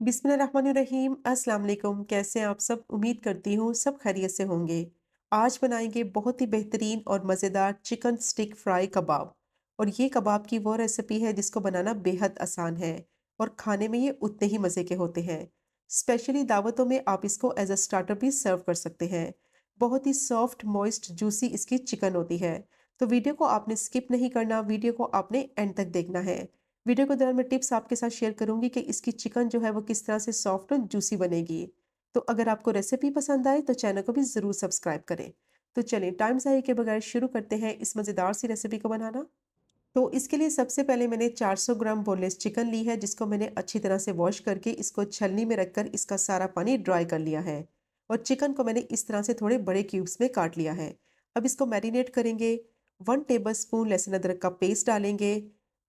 बिस्मिल्लाहिर्रहमानिर्रहीम। अस्सलाम वालेकुम। कैसे हैं आप सब? उम्मीद करती हूँ सब खैरियत से होंगे। आज बनाएंगे बहुत ही बेहतरीन और मज़ेदार चिकन स्टिक फ्राई कबाब। और ये कबाब की वो रेसिपी है जिसको बनाना बेहद आसान है और खाने में ये उतने ही मज़े के होते हैं। स्पेशली दावतों में आप इसको एज अ स्टार्टर भी सर्व कर सकते हैं। बहुत ही सॉफ्ट मॉइस्ट जूसी इसकी चिकन होती है। तो वीडियो को आपने स्किप नहीं करना, वीडियो को आपने एंड तक देखना है। वीडियो के दौरान मैं टिप्स आपके साथ शेयर करूंगी कि इसकी चिकन जो है वो किस तरह से सॉफ्ट और जूसी बनेगी। तो अगर आपको रेसिपी पसंद आए तो चैनल को भी ज़रूर सब्सक्राइब करें। तो चलिए टाइम ज़ाया के बगैर शुरू करते हैं इस मज़ेदार सी रेसिपी को बनाना। तो इसके लिए सबसे पहले मैंने 400 ग्राम बोनलेस चिकन ली है, जिसको मैंने अच्छी तरह से वॉश करके इसको छलनी में रखकर इसका सारा पानी ड्राई कर लिया है। और चिकन को मैंने इस तरह से थोड़े बड़े क्यूब्स में काट लिया है। अब इसको मैरिनेट करेंगे। 1 टेबल स्पून लहसुन अदरक का पेस्ट डालेंगे।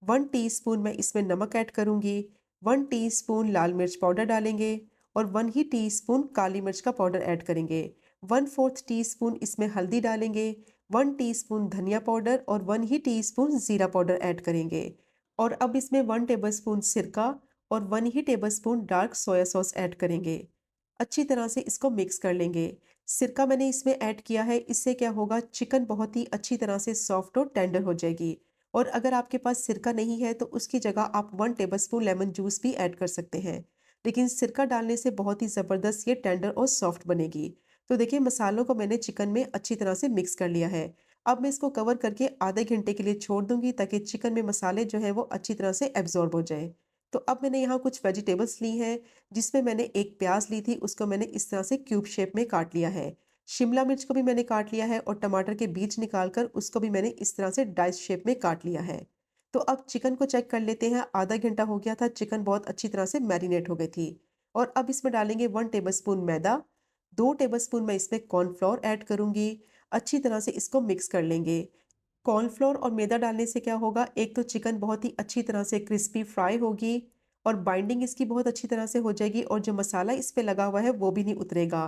1 टीस्पून मैं इसमें नमक ऐड करूंगी। 1 टीस्पून लाल मिर्च पाउडर डालेंगे। और 1 ही टीस्पून काली मिर्च का पाउडर ऐड करेंगे। 1/4 टीस्पून इसमें हल्दी डालेंगे। 1 टीस्पून धनिया पाउडर और 1 ही टीस्पून जीरा पाउडर ऐड करेंगे। और अब इसमें 1 टेबलस्पून सिरका और 1 ही tablespoon dark soya sauce add करेंगे। अच्छी तरह से इसको मिक्स कर लेंगे। सिरका मैंने इसमें ऐड किया है, इससे क्या होगा, चिकन बहुत ही अच्छी तरह से सॉफ्ट और टेंडर हो जाएगी। और अगर आपके पास सिरका नहीं है तो उसकी जगह आप 1 टेबलस्पून लेमन जूस भी ऐड कर सकते हैं। लेकिन सिरका डालने से बहुत ही ज़बरदस्त ये टेंडर और सॉफ्ट बनेगी। तो देखिए मसालों को मैंने चिकन में अच्छी तरह से मिक्स कर लिया है। अब मैं इसको कवर करके आधे घंटे के लिए छोड़ दूंगी ताकि चिकन में मसाले जो है वो अच्छी तरह से एब्जॉर्ब हो जाए। तो अब मैंने यहाँ कुछ वेजिटेबल्स ली हैं, जिसमें मैंने एक प्याज ली थी, उसको मैंने इस तरह से क्यूब शेप में काट लिया है। शिमला मिर्च को भी मैंने काट लिया है और टमाटर के बीज निकालकर उसको भी मैंने इस तरह से डाइस शेप में काट लिया है। तो अब चिकन को चेक कर लेते हैं। आधा घंटा हो गया था, चिकन बहुत अच्छी तरह से मैरिनेट हो गई थी। और अब इसमें डालेंगे 1 टेबलस्पून मैदा। 2 टेबलस्पून मैं इसमें कॉर्नफ्लोर ऐड करूंगी। अच्छी तरह से इसको मिक्स कर लेंगे। कॉर्नफ्लोर और मैदा डालने से क्या होगा, एक तो चिकन बहुत ही अच्छी तरह से क्रिस्पी फ्राई होगी और बाइंडिंग इसकी बहुत अच्छी तरह से हो जाएगी और जो मसाला इस पे लगा हुआ है वो भी नहीं उतरेगा।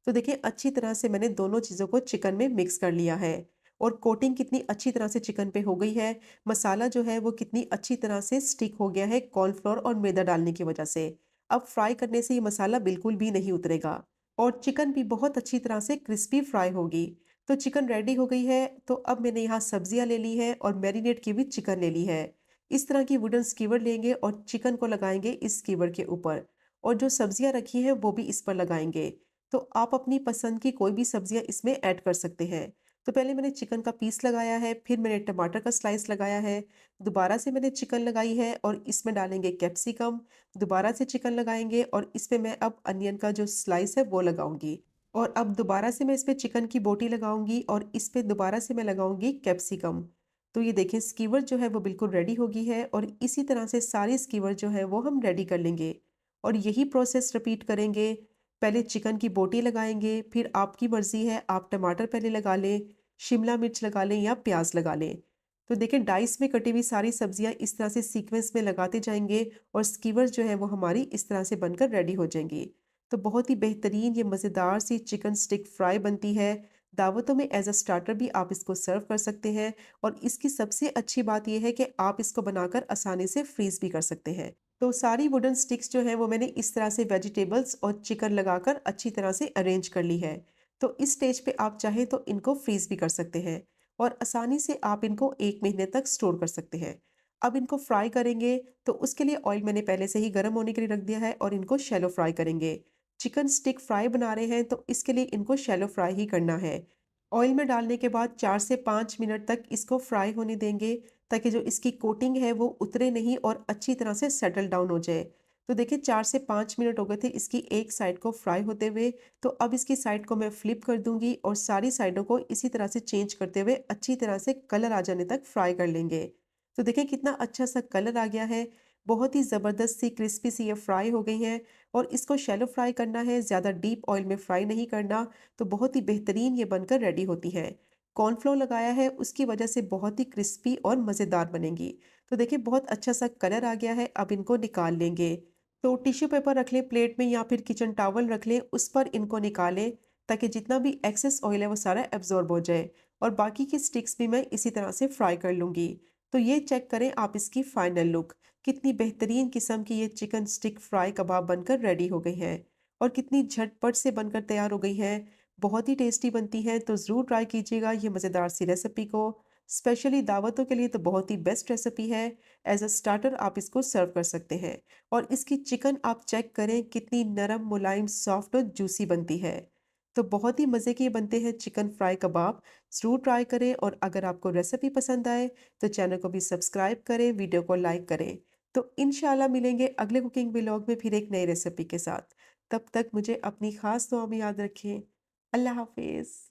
तो देखिए अच्छी तरह से मैंने दोनों चीज़ों को चिकन में मिक्स कर लिया है। और कोटिंग कितनी अच्छी तरह से चिकन पे हो गई है। मसाला जो है वो कितनी अच्छी तरह से स्टिक हो गया है कॉर्नफ्लोर और मैदा डालने की वजह से। अब फ्राई करने से ये मसाला बिल्कुल भी नहीं उतरेगा और चिकन भी बहुत अच्छी तरह से क्रिस्पी फ्राई होगी। तो चिकन रेडी हो गई है। तो अब मैंने यहाँ सब्जियाँ ले ली है और मैरिनेट की हुई चिकन ले ली है। इस तरह की वुडन स्कीवर लेंगे और चिकन को लगाएंगे इस स्कीवर के ऊपर। और जो सब्जियाँ रखी हैं वो भी इस पर लगाएंगे। तो आप अपनी पसंद की कोई भी सब्जियाँ इसमें ऐड कर सकते हैं। तो पहले मैंने चिकन का पीस लगाया है, फिर मैंने टमाटर का स्लाइस लगाया है। दोबारा से मैंने चिकन लगाई है और इसमें डालेंगे कैप्सिकम। दोबारा से चिकन लगाएंगे और इस पे मैं अब अनियन का जो स्लाइस है वो लगाऊंगी। और अब दोबारा से मैं इस पे चिकन की बोटी लगाऊंगी और इस पे दोबारा से मैं लगाऊंगी कैप्सिकम। तो ये देखें स्कीवर जो है वो बिल्कुल रेडी हो गई है और इसी तरह से सारी स्कीवर जो है वो हम रेडी कर लेंगे। और यही प्रोसेस रिपीट करेंगे। पहले चिकन की बोटी लगाएंगे, फिर आपकी मर्जी है, आप टमाटर पहले लगा लें, शिमला मिर्च लगा लें या प्याज लगा लें। तो देखें डाइस में कटी हुई सारी सब्जियां इस तरह से सीक्वेंस में लगाते जाएंगे और स्कीवर जो है वो हमारी इस तरह से बनकर रेडी हो जाएंगी। तो बहुत ही बेहतरीन ये मज़ेदार सी चिकन स्टिक फ्राई बनती है। दावतों में एज अ स्टार्टर भी आप इसको सर्व कर सकते हैं। और इसकी सबसे अच्छी बात यह है कि आप इसको बनाकर आसानी से फ्रीज भी कर सकते हैं। तो सारी वुडन स्टिक्स जो हैं वो मैंने इस तरह से वेजिटेबल्स और चिकन लगाकर अच्छी तरह से अरेंज कर ली है। तो इस स्टेज पे आप चाहें तो इनको फ्रीज भी कर सकते हैं और आसानी से आप इनको 1 महीने तक स्टोर कर सकते हैं। अब इनको फ्राई करेंगे। तो उसके लिए ऑयल मैंने पहले से ही गर्म होने के लिए रख दिया है और इनको शैलो फ्राई करेंगे। चिकन स्टिक फ्राई बना रहे हैं तो इसके लिए इनको शैलो फ्राई ही करना है। ऑयल में डालने के बाद 4 से 5 मिनट तक इसको फ्राई होने देंगे ताकि जो इसकी कोटिंग है वो उतरे नहीं और अच्छी तरह से सेटल डाउन हो जाए। तो देखिए 4 से 5 मिनट हो गए थे इसकी एक साइड को फ्राई होते हुए। तो अब इसकी साइड को मैं फ्लिप कर दूंगी और सारी साइडों को इसी तरह से चेंज करते हुए अच्छी तरह से कलर आ जाने तक फ्राई कर लेंगे। तो देखिए कितना अच्छा सा कलर आ गया है। बहुत ही ज़बरदस्त सी क्रिस्पी सी ये फ्राई हो गई हैं। और इसको शैलो फ्राई करना है, ज़्यादा डीप ऑयल में फ्राई नहीं करना। तो बहुत ही बेहतरीन ये बनकर रेडी होती हैं। कॉर्नफ्लोर लगाया है उसकी वजह से बहुत ही क्रिस्पी और मज़ेदार बनेंगी। तो देखिए बहुत अच्छा सा कलर आ गया है। अब इनको निकाल लेंगे। तो टिश्यू पेपर रख लें प्लेट में या फिर किचन टॉवल रख लें, उस पर इनको निकालें ताकि जितना भी एक्सेस ऑयल है वो सारा एब्जॉर्ब हो जाए। और बाकी की स्टिक्स भी मैं इसी तरह से फ्राई कर लूँगी। तो ये चेक करें आप इसकी फाइनल लुक। कितनी बेहतरीन किस्म की ये चिकन स्टिक फ्राई कबाब बनकर रेडी हो गई हैं और कितनी झटपट से बनकर तैयार हो गई हैं। बहुत ही टेस्टी बनती हैं, तो ज़रूर ट्राई कीजिएगा ये मज़ेदार सी रेसिपी को। स्पेशली दावतों के लिए तो बहुत ही बेस्ट रेसिपी है। एज अ स्टार्टर आप इसको सर्व कर सकते हैं। और इसकी चिकन आप चेक करें कितनी नरम, मुलायम, सॉफ्ट और जूसी बनती है। तो बहुत ही मज़े के बनते हैं चिकन फ्राई कबाब। ज़रूर ट्राई करें, और अगर आपको रेसिपी पसंद आए तो चैनल को भी सब्सक्राइब करें, वीडियो को लाइक करें। तो इंशाल्लाह मिलेंगे अगले कुकिंग व्लॉग में फिर एक नई रेसिपी के साथ। तब तक मुझे अपनी ख़ास दुआ में याद रखें। अल्लाह हाफ़िज़।